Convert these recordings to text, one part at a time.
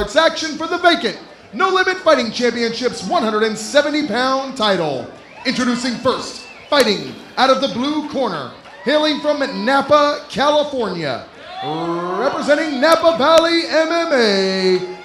starts action for the vacant No Limit Fighting Championships 170-pound title. Introducing first, fighting out of the blue corner, hailing from Napa, California, representing Napa Valley MMA.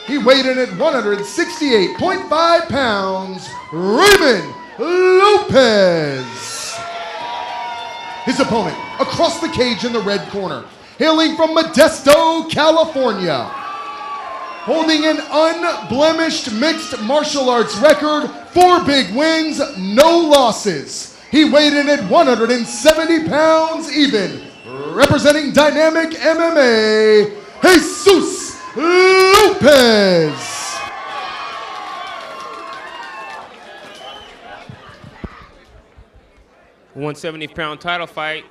He weighed in at 168.5 pounds, Raymond Lopez. His opponent, across the cage in the red corner, hailing from Modesto, California, holding an unblemished mixed martial arts record, 4 big wins, no losses. He weighed in at 170 pounds even, representing Dynamic MMA, Jesus Lopez. A 170-pound title fight.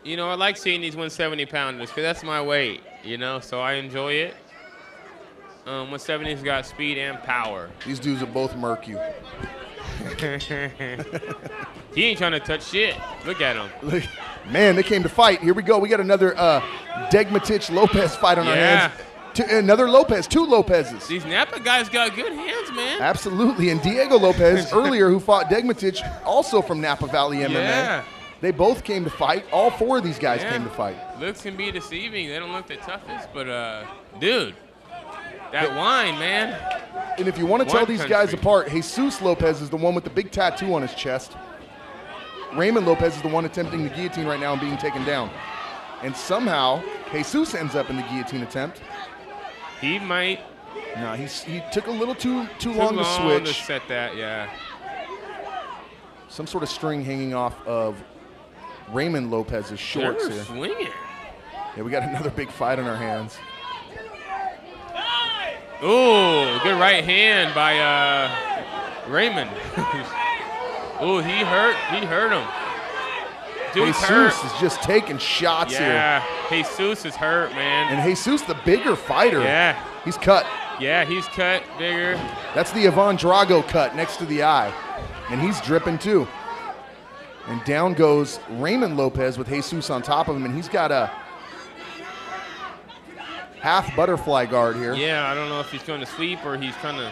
You know, I like seeing these 170-pounders because that's my weight, you know, so I enjoy it. 170's got speed and power. These dudes will both murk you. He ain't trying to touch shit. Look at him. Look, man, they came to fight. Here we go. We got another Degmatich-Lopez fight on our hands. Another Lopez, 2 Lopez's. These Napa guys got good hands, man. Absolutely. And Diego Lopez earlier, who fought Degmatich, also from Napa Valley MMA. Yeah. They both came to fight. All 4 of these guys came to fight. Looks can be deceiving. They don't look the toughest, but dude, that wine, man. And if you want to tell these guys apart, Jesus Lopez is the one with the big tattoo on his chest. Raymond Lopez is the one attempting the guillotine right now and being taken down. And somehow, Jesus ends up in the guillotine attempt. He might. No, he took a little too long to switch. To set that, yeah. Some sort of string hanging off of Raymond Lopez's shorts They're here. Swinging. Yeah, we got another big fight on our hands. Ooh, good right hand by Raymond. Ooh, he hurt him. Dude's hurt. Jesus is just taking shots here. Yeah, Jesus is hurt, man. And Jesus, the bigger fighter. Yeah. He's cut. Yeah, he's cut bigger. That's the Ivan Drago cut next to the eye. And he's dripping too. And down goes Raymond Lopez with Jesus on top of him, and he's got a half butterfly guard here. Yeah, I don't know if he's trying to sweep or he's trying to. I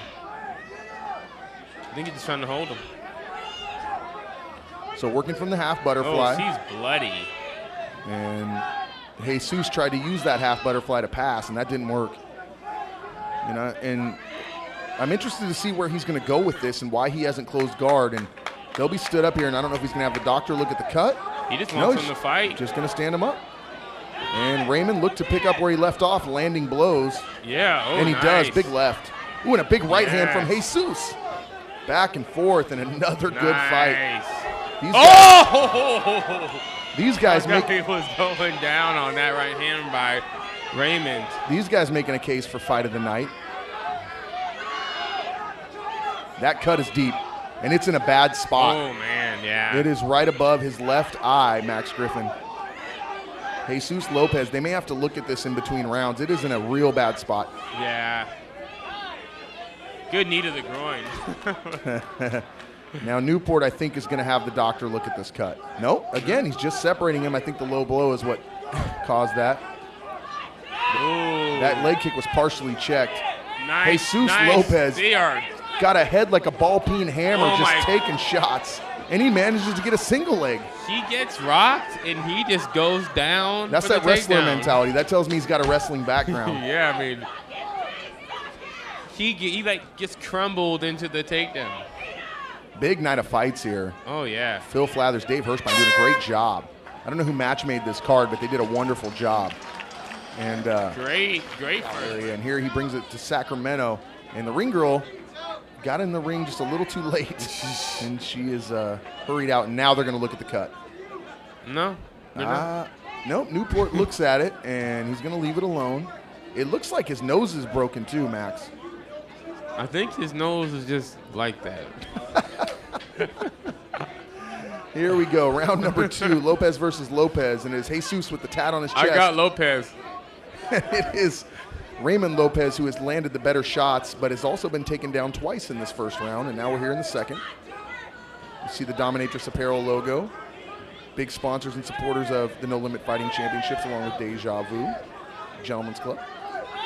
think he's just trying to hold him. So working from the half butterfly. Oh, he's bloody. And Jesus tried to use that half butterfly to pass, and that didn't work. You know, and I'm interested to see where he's going to go with this and why he hasn't closed guard. And they'll be stood up here, and I don't know if he's going to have the doctor look at the cut. He just wants him to fight. Just going to stand him up. And Raymond looked to pick up where he left off, landing blows. Yeah, and he does. Big left. Ooh, and a big right hand from Jesus. Back and forth, and another good fight. These guys was going down on that right hand by Raymond. These guys making a case for fight of the night. That cut is deep, and it's in a bad spot. Oh, man, yeah. It is right above his left eye, Max Griffin. Jesus Lopez, they may have to look at this in between rounds. It is in a real bad spot. Yeah. Good knee to the groin. Now Newport, I think, is going to have the doctor look at this cut. Nope. Again, he's just separating him. I think the low blow is what caused that. Ooh. That leg kick was partially checked. Nice. Jesus Lopez DR. got a head like a ball-peen hammer, just taking shots. And he manages to get a single leg. He gets rocked, and he just goes down. That's that wrestler mentality. That tells me he's got a wrestling background. Yeah, I mean, he like gets crumbled into the takedown. Big night of fights here. Oh, yeah. Phil Flathers, Dave Hirschbein doing a great job. I don't know who match made this card, but they did a wonderful job. And great fight. And here he brings it to Sacramento. And the ring girl got in the ring just a little too late. And she is hurried out. And now they're going to look at the cut. No. Nope. Newport looks at it, and he's going to leave it alone. It looks like his nose is broken too, Max. I think his nose is just like that. Here we go. Round number 2, Lopez versus Lopez. And it's Jesus with the tat on his chest. I got Lopez. It is Raymond Lopez who has landed the better shots, but has also been taken down twice in this first round, and now we're here in the second. You see the Dominatrix Apparel logo. Big sponsors and supporters of the No Limit Fighting Championships, along with Deja Vu, Gentlemen's Club.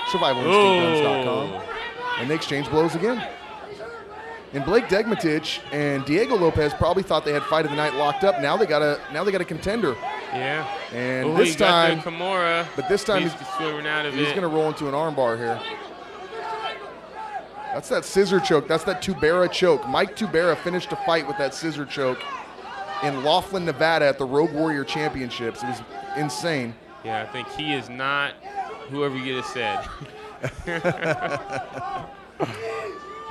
survivalinstinctguns.com. And they exchange blows again. And Blake Degmatich and Diego Lopez probably thought they had fight of the night locked up. Now they got a contender. Yeah. And this time, Kimura, but this time he's swimming out of it. He's going to roll into an armbar here. That's that scissor choke. That's that Tubera choke. Mike Tubera finished a fight with that scissor choke in Laughlin, Nevada at the Rogue Warrior Championships. It was insane. Yeah, I think he is not whoever you just said.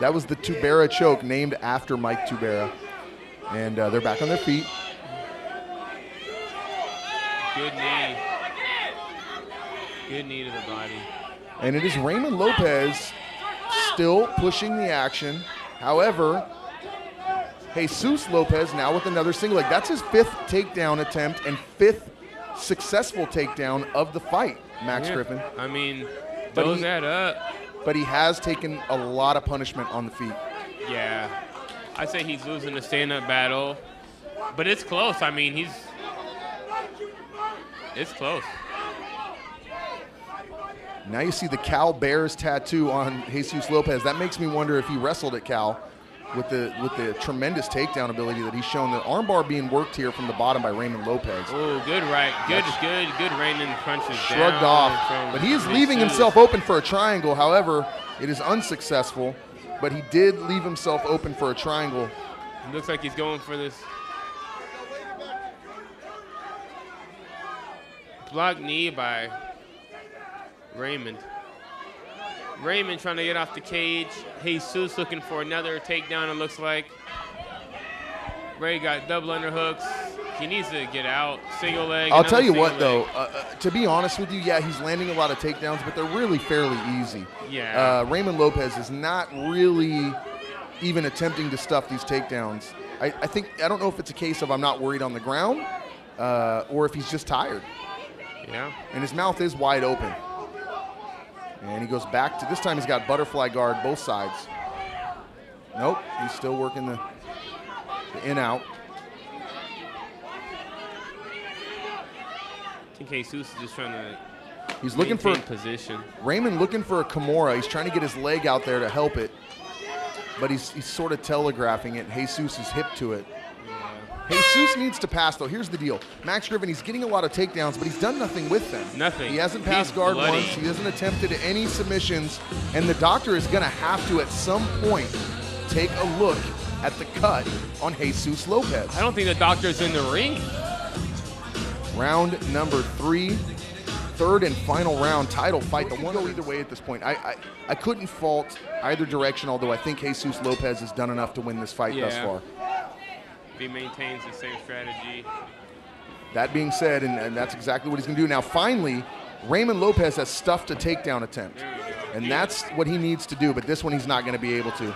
That was the Tubera choke, named after Mike Tubera. And they're back on their feet. Good knee. Good knee to the body. And it is Raymond Lopez still pushing the action. However, Jesus Lopez now with another single leg. That's his 5th takedown attempt and 5th successful takedown of the fight, Max Griffin. I mean, those add up. But he has taken a lot of punishment on the feet. Yeah. I say he's losing the stand-up battle. But it's close. I mean, it's close. Now you see the Cal Bears tattoo on Jesus Lopez. That makes me wonder if he wrestled at Cal with the tremendous takedown ability that he's shown. The armbar being worked here from the bottom by Raymond Lopez. Oh, good right. Good Raymond punches shrugged down off. But he is leaving himself open for a triangle. However, it is unsuccessful. But he did leave himself open for a triangle. It looks like he's going for this block knee by Raymond. Raymond trying to get off the cage. Jesus looking for another takedown, it looks like. Ray got double underhooks. He needs to get out. Single leg. I'll tell you what, though. To be honest with you, yeah, he's landing a lot of takedowns, but they're really fairly easy. Yeah. Raymond Lopez is not really even attempting to stuff these takedowns. I don't know if it's a case of I'm not worried on the ground or if he's just tired. Yeah. And his mouth is wide open. And he goes back to, this time he's got butterfly guard both sides. Nope, he's still working the in-out. I think Jesus is just trying to He's looking for position. Raymond looking for a Kimura. He's trying to get his leg out there to help it. But he's sort of telegraphing it. Jesus is hip to it. Jesus needs to pass, though. Here's the deal. Max Griffin, he's getting a lot of takedowns, but he's done nothing with them. Nothing. He hasn't passed guard once. He hasn't attempted any submissions. And the doctor is going to have to, at some point, take a look at the cut on Jesus Lopez. I don't think the doctor's in the ring. Round number 3. Third and final round title fight. The one go either way at this point. I couldn't fault either direction, although I think Jesus Lopez has done enough to win this fight thus far. He maintains the same strategy. That being said, and that's exactly what he's going to do. Now, finally, Raymond Lopez has stuffed a takedown attempt. And that's what he needs to do, but this one he's not going to be able to.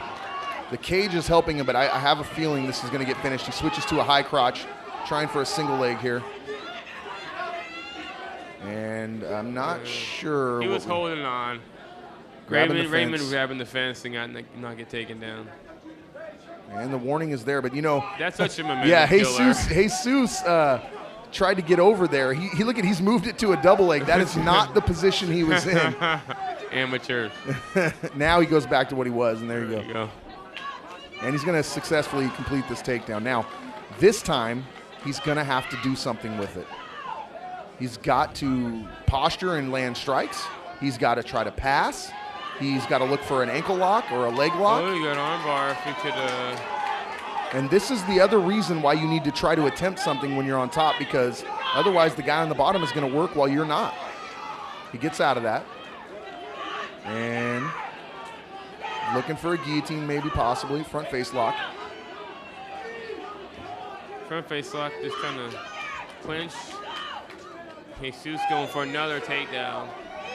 The cage is helping him, but I have a feeling this is going to get finished. He switches to a high crotch, trying for a single leg here. And I'm not sure. He was holding on. Raymond grabbing the fence and not get taken down. And the warning is there, but you know. That's such a momentum killer. Jesus tried to get over there. He's moved it to a double leg. That is not the position he was in. Amateur. Now he goes back to what he was, and there you go. And he's going to successfully complete this takedown. Now, this time, he's going to have to do something with it. He's got to posture and land strikes. He's got to try to pass. He's got to look for an ankle lock or a leg lock. Oh, you got an armbar. If you could. And this is the other reason why you need to try to attempt something when you're on top, because otherwise the guy on the bottom is going to work while you're not. He gets out of that. And looking for a guillotine, maybe, possibly. Front face lock. Front face lock, just trying to clinch. Jesus going for another takedown.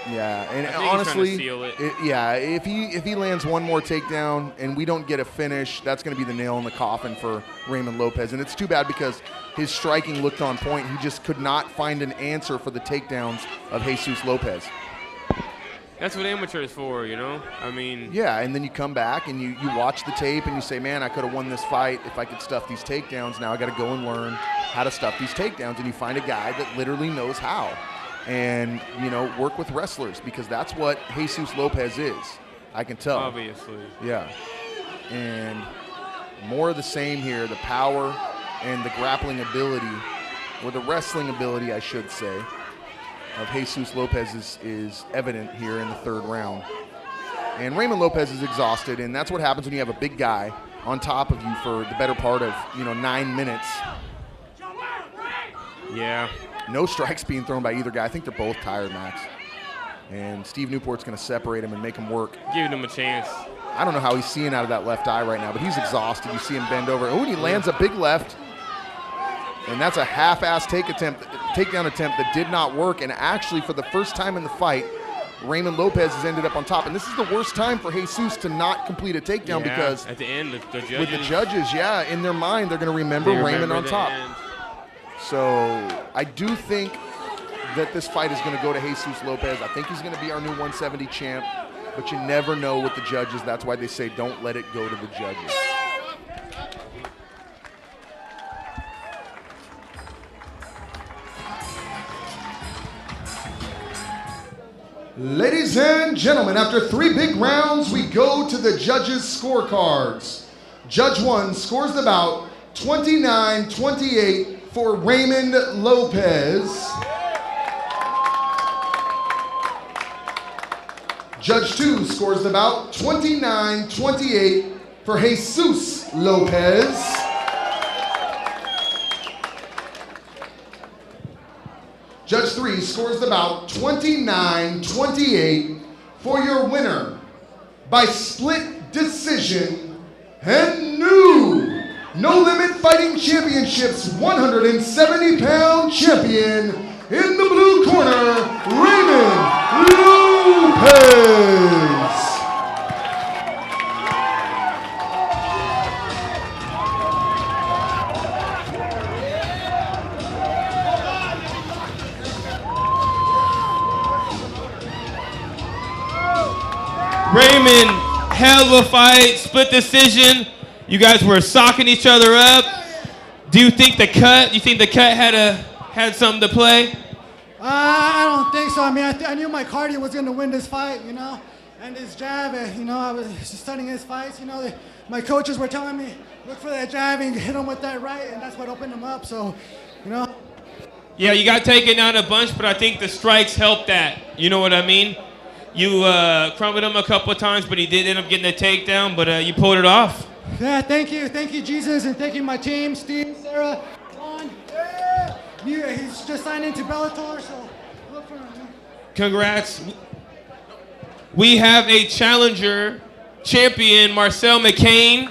Yeah, and honestly, seal it. If he lands one more takedown and we don't get a finish, that's going to be the nail in the coffin for Raymond Lopez. And it's too bad because his striking looked on point. He just could not find an answer for the takedowns of Jesus Lopez. That's what amateur is for, you know? I mean. Yeah, and then you come back and you watch the tape and you say, man, I could have won this fight if I could stuff these takedowns. Now I got to go and learn how to stuff these takedowns. And you find a guy that literally knows how. and, you know, work with wrestlers, because that's what Jesus Lopez is. I can tell. Obviously. Yeah. And more of the same here, the power and the grappling ability, or the wrestling ability, I should say, of Jesus Lopez is evident here in the third round. And Raymond Lopez is exhausted, and that's what happens when you have a big guy on top of you for the better part of, 9 minutes. Yeah. No strikes being thrown by either guy. I think they're both tired, Max. And Steve Newport's going to separate him and make him work. Giving him a chance. I don't know how he's seeing out of that left eye right now, but he's exhausted. You see him bend over. Oh, and he lands a big left. And that's a half-ass takedown attempt that did not work. And actually, for the first time in the fight, Raymond Lopez has ended up on top. And this is the worst time for Jesus to not complete a takedown, because at the end, the judges, with the judges, in their mind, they're going to remember Raymond on top. End. So I do think that this fight is going to go to Jesus Lopez. I think he's going to be our new 170 champ. But you never know with the judges. That's why they say don't let it go to the judges. Ladies and gentlemen, after 3 big rounds, we go to the judges' scorecards. Judge 1 scores the bout 29-28 for Raymond Lopez. Judge 2 scores the bout 29-28 for Jesus Lopez. Judge 3 scores the bout 29-28 for your winner by split decision and new No Limit Fighting Championships 170-pound champion in the blue corner, Raymond Lopez. Raymond, hell of a fight, split decision. You guys were socking each other up. Do you think the cut had something to play? I don't think so. I mean, I knew my cardio was going to win this fight, and his jab, I was just studying his fights. My coaches were telling me, look for that jab and hit him with that right, and that's what opened him up. So, Yeah, you got taken down a bunch, but I think the strikes helped that. You know what I mean? You crumbled him a couple of times, but he did end up getting a takedown, but you pulled it off. Yeah, thank you, Jesus, and thank you my team, Steve, Sarah, Ron. Yeah, he's just signed into Bellator, so look for him. Congrats. We have a challenger, champion Marcel McCain.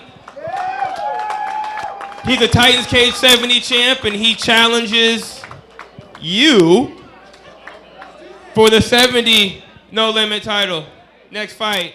He's a Titans Cage 70 champ, and he challenges you for the 70 No Limit title. Next fight.